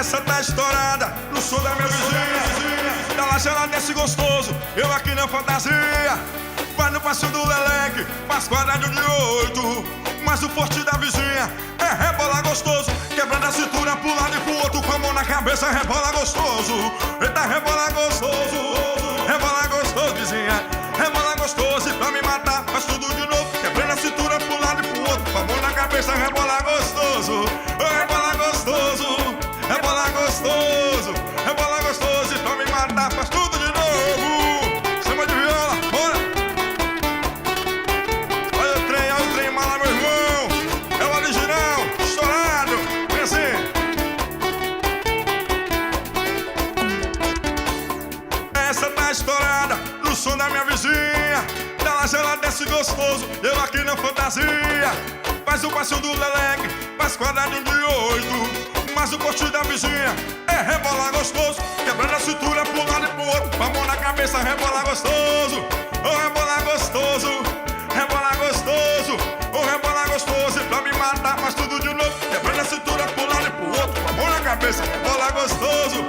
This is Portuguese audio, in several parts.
Essa tá estourada no som da minha vizinha. Da laje ela desce gostoso, eu aqui na fantasia. Vai no passeio do Leleque, faz quadradinho de 8. Mas o forte da vizinha é rebolar gostoso, quebrando a cintura pro lado e pro outro, com a mão na cabeça, rebola gostoso. Eita, rebola gostoso, rebola gostoso, vizinha. Rebola gostoso e pra me matar faz tudo de novo, quebrando a cintura pro lado e pro outro, com a mão na cabeça, rebola gostoso. Rebola gostoso, rebola gostoso, rebola gostoso e pra me matar faz tudo de novo. Chama de viola, bora. Olha o trem mala, meu irmão. É o original, estourado. Vem assim. Essa tá estourada no som da minha vizinha. Da laje ela desce gostoso, eu aqui na fantasia. Faz o passeio do Leleque, faz quadradinho de 8. Mas o corte da vizinha é rebolar gostoso, quebrando a cintura pro lado e pro outro, com a mão na cabeça, rebolar gostoso. Oh, rebolar gostoso, rebolar gostoso, oh, rebolar gostoso. E pra me matar faz tudo de novo, quebrando a cintura pro lado e pro outro, com a mão na cabeça, rebolar gostoso.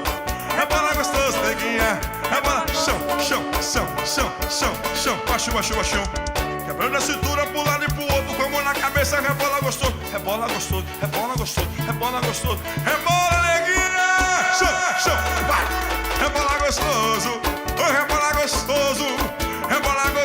Rebola gostoso, neguinha. Rebola, chão, chão, chão, chão, chão, chão. Baixo, baixo, baixo. Quebrando a cintura pro lado e pro outro, com a mão na cabeça, rebola gostoso. Rebola gostoso, rebola gostoso, rebola gostoso. Rebola, neguinha. Chão, chão, vai. Rebola gostoso, oh, rebola gostoso, rebola gostoso.